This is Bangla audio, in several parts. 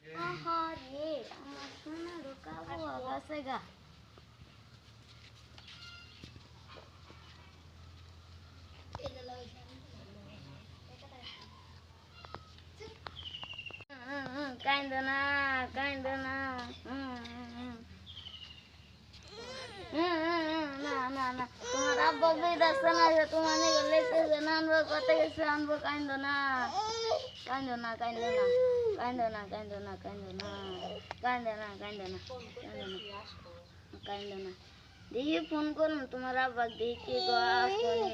আহারে আমার সোনা রোকাবো আগাছে গা কাইন্দো না কাইন্দো না না না না তোমার আব্বা বেদাচ্ছে না যে তোমার নিয়ে লেগেছে না আনবো কত গেছে আনবো কাইন্দো না কাইন্দো না কাইন্দো না কাইন্দো না কাইন্দো না কাইন্দো না কাইন্দো না কাইন্দো না কাইন্দো না কাইন্দো না দেখি ফোন করুন তোমার আব্বা দেখি গো আসনি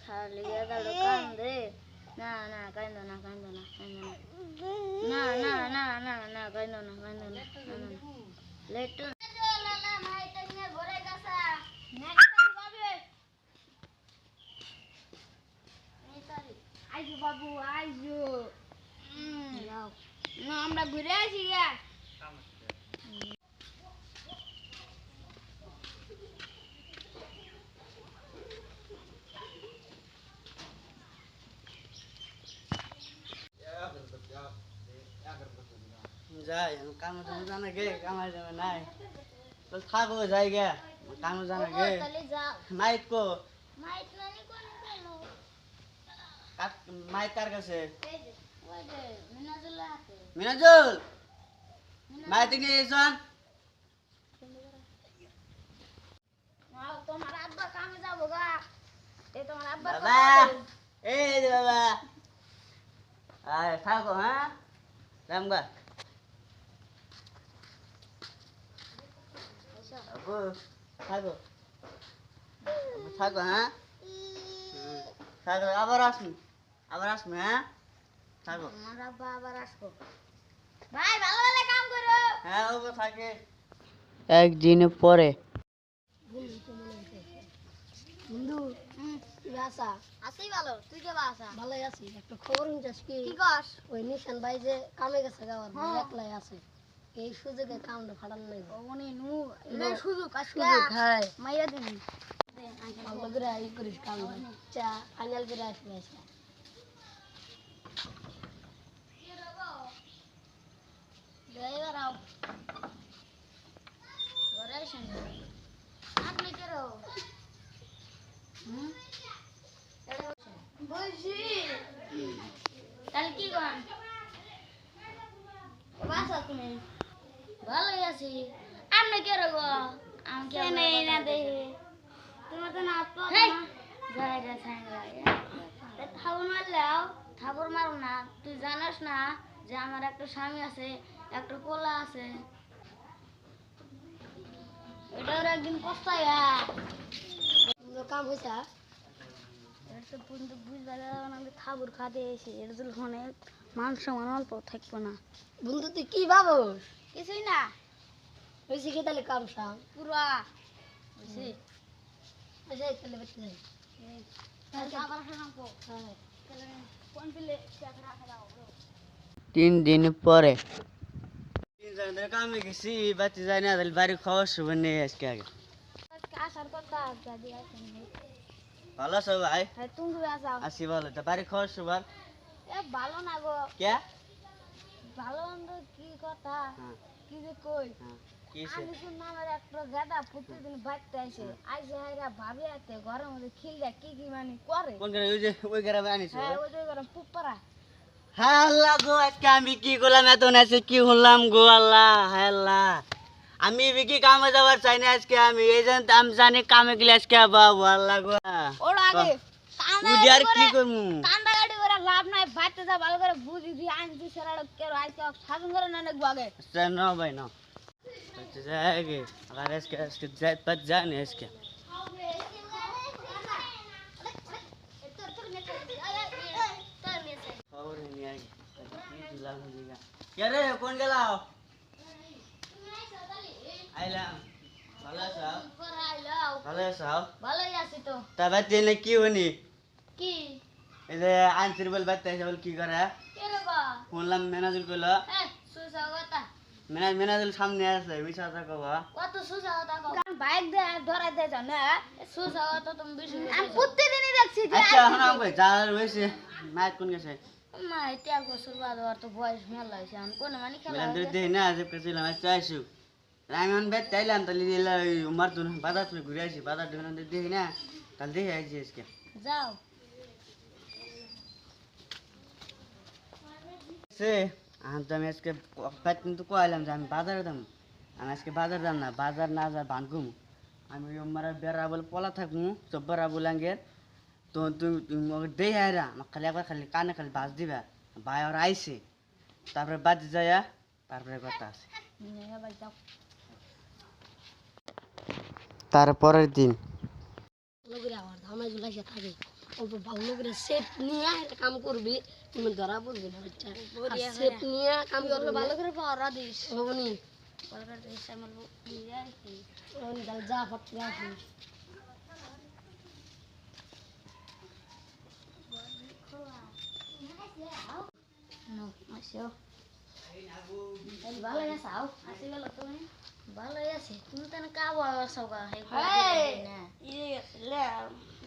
খালি দাঁড়ো কান্দে না না কাইন্দো না কাইন্দো না কাইন্দো না না না না না না কাইন্দো না কাইন্দো না লেট আইজো বাবু আইজো না আমরা ঘুরে আসি গা যাই কাম জানা গে কামাই যাবে নাই তো থাকো যাই গে কাম জানা গে তাহলে যাও মাইক কো মাইক নানি কোন গেলো মাইক কার কাছে এই যে ওই যে মিনাজুল আছে মিনাজুল মাইক নিয়ে এসন নাও তোমার আব্বা কামে যাবো গা এই তোমার আব্বা বাবা এই যে বাবা আয় থাকো হ্যাঁ রামগা আবু থাকো থাকো হ্যাঁ থাকো আবার আসবি হ্যাঁ থাকো আমার আব্বা আবার আসবো ভাই ভালো ভালো কাম করো হ্যাঁ ও থাকে একদিন পরে বন্ধু তুই আসা আসি ভালো তুই কে আসা ভালোই আছি একটা খবর নিচ্ছিস কি কস ওই নিশান ভাই যে কামে গেছে গাওয়ার একলাই আছে এই সুযোগে কামটা ফাটান নাই ওনি নু এই সুযোগ আজকে হ্যাঁ মাইয়া দিবি ভালো করে আই করিস কাম চা ফাইনাল করে আসবি আজকে ড্রাইভার আও ঘরে আসেন আপনি কে রো বলছি তাহলে কি করেন বাসা তুমি ভালোই আছি আপনি কে রো আমাকে নেই না দেখি তোমার তো না যাই রে সাইরা থাবর মারলাও থাবর মারো না তুই জানাস না যে আমার একটা স্বামী আছে একটা পোলা আছে এটা ওর একদিন পস্তায়া কাম হয়েছে এটা বন্ধু বুঝতে আমি থাবুর খাতে এসে এর জন্য অনেক মান সম্মান অল্প থাকবো না বন্ধু তুই কি ভাবস কিছুই না হয়েছে কি তাহলে কাম সাম পুরা বুঝছি তাহলে বেঁচে যাই আবার শোনাবো কোন পিলে রাখা দাও 3 দিন পরে 3 দিন ধরে কামে গেছি বাতি যাই না তাহলে বাড়ি খাওয়া শুভ নেই আজকে আগে আসার কথা দাদি আসেন ভালো আছো ভাই হ্যাঁ তুমি আসো আসি ভালো তো বাড়ি খাওয়া শুভ এ ভালো না গো কে ভালো মন্দ কি কথা কি যে কই কি আমি শুনলাম আমার একটা গাদা প্রতিদিন বাড়তে আসে আইসে হাইরা ভাবি আছে ঘরের মধ্যে খিলরা কি কি মানে করে কোন করে ওই যে ওই গ্রামে আনিছো হ্যাঁ ওই যে ঘরে পুপারা হ্যাঁ আল্লাহ গো আজকে আমি কি করলাম এত নাচে কি হলাম গো আল্লাহ হ্যাঁ আল্লাহ আমি কি কামে যাবার চাই না আজকে আমি এই জন্য আমি জানি কামে গেলে আজকে বাবু আল্লাহ গো ওর আগে উজার কি করমু কান্দা গাড়ি করে লাভ নাই বাইতে যা ভালো করে বুঝি দি আনছি সেরা কেন আজকে শাসন করে না নেব আগে না ভাই না আচ্ছা যাইগে আগে আজকে যাই পত জানে আজকে খবর নিয়ে আই কি দিলাম দিগা কে রে কোন গেলাও আইলাম ভালো আছো ভালো আছো ভালোই আছি তো তবে তেনে কি হনি কি এই যে আনছির বল বাচ্চা বল কি করে কে রে বা শুনলাম মেনাজুল কইলো এ সুসা কথা মেনাজুল সামনে আছে মিছা কথা কবা কত সুসা কথা কারণ বাইক দে ধরাই দে জানো সুসা কথা তুমি বেশি আমি প্রতিদিনই দেখছি যে আচ্ছা হনা কই যার হইছে মাইক কোন গেছে না এটা এক বছর বাদ আর তো বয়স মেলা হয়েছে আমি কোনো মানে খেলা মিলান হয়ে তুই গেছে। দেই না যে পেছিলাম আজ চাইছু আমি অন বেত তাইলাম তাহলে দিলা মার তুই বাজার তুই ঘুরে আসি বাজার দিন দেখি না তাহলে দেখি আইছি আজকে যাও সে আমি তো আমি আজকে কিন্তু কইলাম যে আমি বাজারে দাম আমি আজকে বাজার দাম না বাজার না যা বানকুম আমি আমার বেড়া বলে পলা থাকবো চব্বরা বলাঙ্গের তো তুমি দেই আয়রা আমাকে খালি একবার খালি কানে খালি বাজ দিবা ভাই আর আইসে তারপরে বাজ যায়া তারপরে কথা আছে এবার যাও তারপরের দিন লোকের আমার ধামাই গুলাইছে থাকে অল্প ভালো করে সেট নিয়ে একটা কাম করবি তুমি ধরা পড়বি না বাচ্চা সেট নিয়ে কাম করবি ভালো করে পড়া দিস হবনি ভালো করে দিস আমার বুঝে আর কি হবনি তাহলে যা ফট করে আসিস নো আসো এই ভালো আছে আও আসি গেল তুমি ভালো আছে তুমি তো না কাবো আসো গা না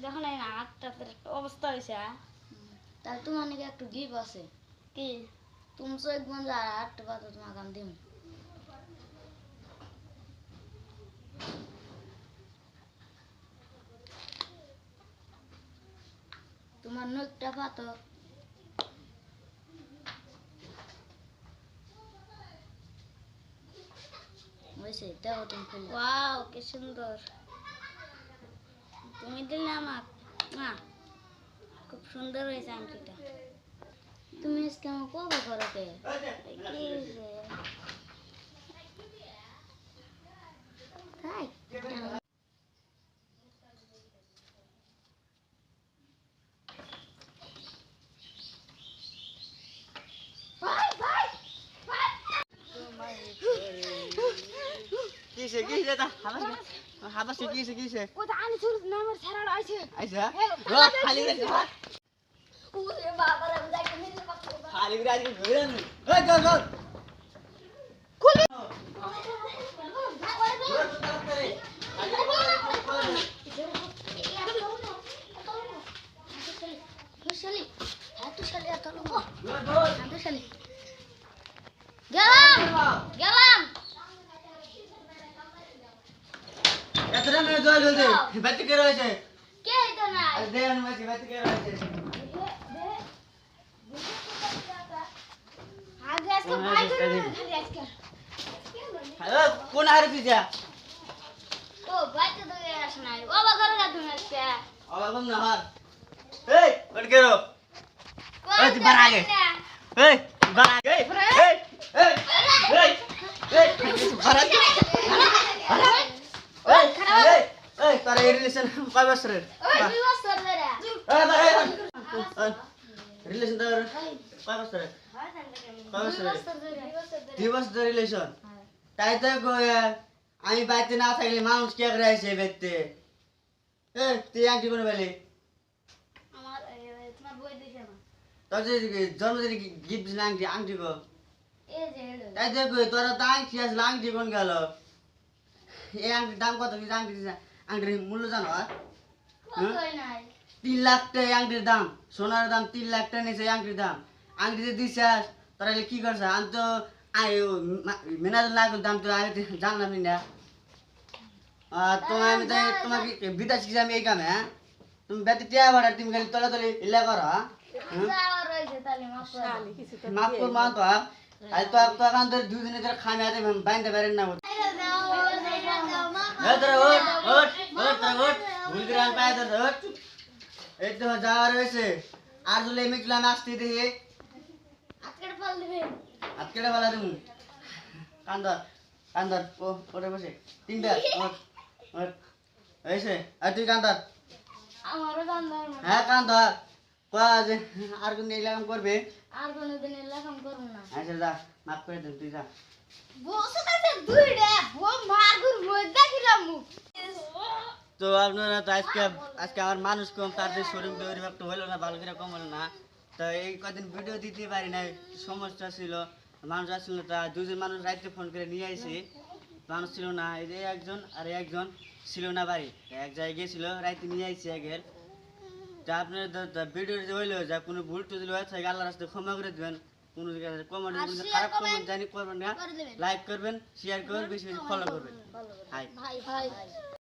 দেখো না আটটা অবস্থা হয়েছে তাহলে তোমার নাকি একটু গিফট আছে কি তুমি তো একদম যা 8 বাজে তোমাকে আমি দিম তোমার নখটা পাতো ওইসে দেখো তুমি খুলে ওয়াও কি সুন্দর তুমি দিলে আমার মা খুব সুন্দর হয়েছে আংটিটা তুমি আজকে আমার কবে করো কে কি হয়েছে? তাই কিসে কিসে তা হাবাস কিসে কিসে কোথা আনি ছুর নামের ছাড়া আছে আইসা খালি রে ওরে বাবা রে যাইতে নিলে বাপ খালি রে আজকে ঘুরে নি ওই চল চল শালি এত শালি এত লোক এত শালি গেলাম গেলাম এতটা মেয়ে জল জলদি বাতি কে রয়েছে কে তো নাই আজ দেন মাছি বাতি কে রয়েছে আগে আজকে ভাই করে খালি আজকে হ্যালো কোন হারে তুই যা ও ভাই তো দূরে আস নাই বাবা করে গা তুমি আজকে অবাগম না হার এই কোন কে রো এই তুই বার আগে এই বার আগে এই এই এই এই বার আগে এই এই তোর এই রিলেশন কয় বছরের ওই দুই বছর ধরে রিলেশন তোর কয় বছরের কয় বছরের বছর ধরে 2 বছর রিলেশন তাই তো কই আমি বাইতে না থাকলে মানুষ কে করে আসে বেতে এ তুই আংটি কোন বেলে আমার তোমার বই দিছে না তোর যে জন্মদিনে গিফট দিন আংটি আংটি গো এই যে হেলো তাই তো কই তোরা তো আংটি আসলে আংটি কোন গেল এই আংটির দাম কত কি আংটি দিছে আংটির মূল্য জানো কই নাই 3 লাখ টাকা এই আংটির দাম সোনার দাম 3 লাখ টাকা নিছে এই আংটির দাম আংটি যে দিছাস তোরা এলে কি করছ আমি তো মেনাজ না দাম তো আমি জানলাম না তোমার আমি তাই তোমাকে বিদাস কি আমি এই কামে হ্যাঁ তুমি বেতে টিয়া বাড়া তুমি খালি তলে তলে ইল্লা করো যাওয়ার রয়েছে তাহলে মাফ করে মাফ কর মা তো আজ তো তো কান ধরে 2 দিনে ধরে খামে আতে বাইন্দে পারেন না এ তোরা ওট ওট ওট তোরা ওট ভুল করে আমি পায় তোর ওট এই তো যাওয়ার হয়েছে আর জলে মিটলাম আসতে দেখে আজকের ফল দিবে আজকেটা বলা তুমি কান্দর কান্দর ও ওরে বসে তিনটা ওট ওট হয়েছে আর তুই কান্দর আমারও কান্দার হ্যাঁ কান্দর কয়া যে আর কোন এলাকাম করবে আর কোনোদিন এলাকাম করব না আচ্ছা যা মাফ করে দেন তুই যা বসে থাকতে দুই রে ও মাগুর মধ্যে দিলাম মুখ তো আপনারা তো আজকে আমার মানুষ কম তার যে শরীর তৈরি একটু হলো না ভালো করে কম হলো না তো এই কদিন ভিডিও দিতে পারি না সমস্যা ছিল মানুষ আসছিল না তা দুজন মানুষ রাত্রে ফোন করে নিয়ে আইছি মানুষ ছিল না এই যে একজন আর একজন ছিল না বাড়ি এক জায়গায় গিয়েছিল রাইতে নিয়ে আইছি আগের যা আপনার ভিডিও যে হইলো যা কোনো ভুল টুল হয় থাকে আল্লাহর রাস্তায় ক্ষমা করে দিবেন। কোনো জায়গায় কমেন্ট খারাপ কমেন্ট জানি করবেন না, লাইক করবেন, শেয়ার করবেন, বেশি বেশি ফলো করবেন। হাই ভাই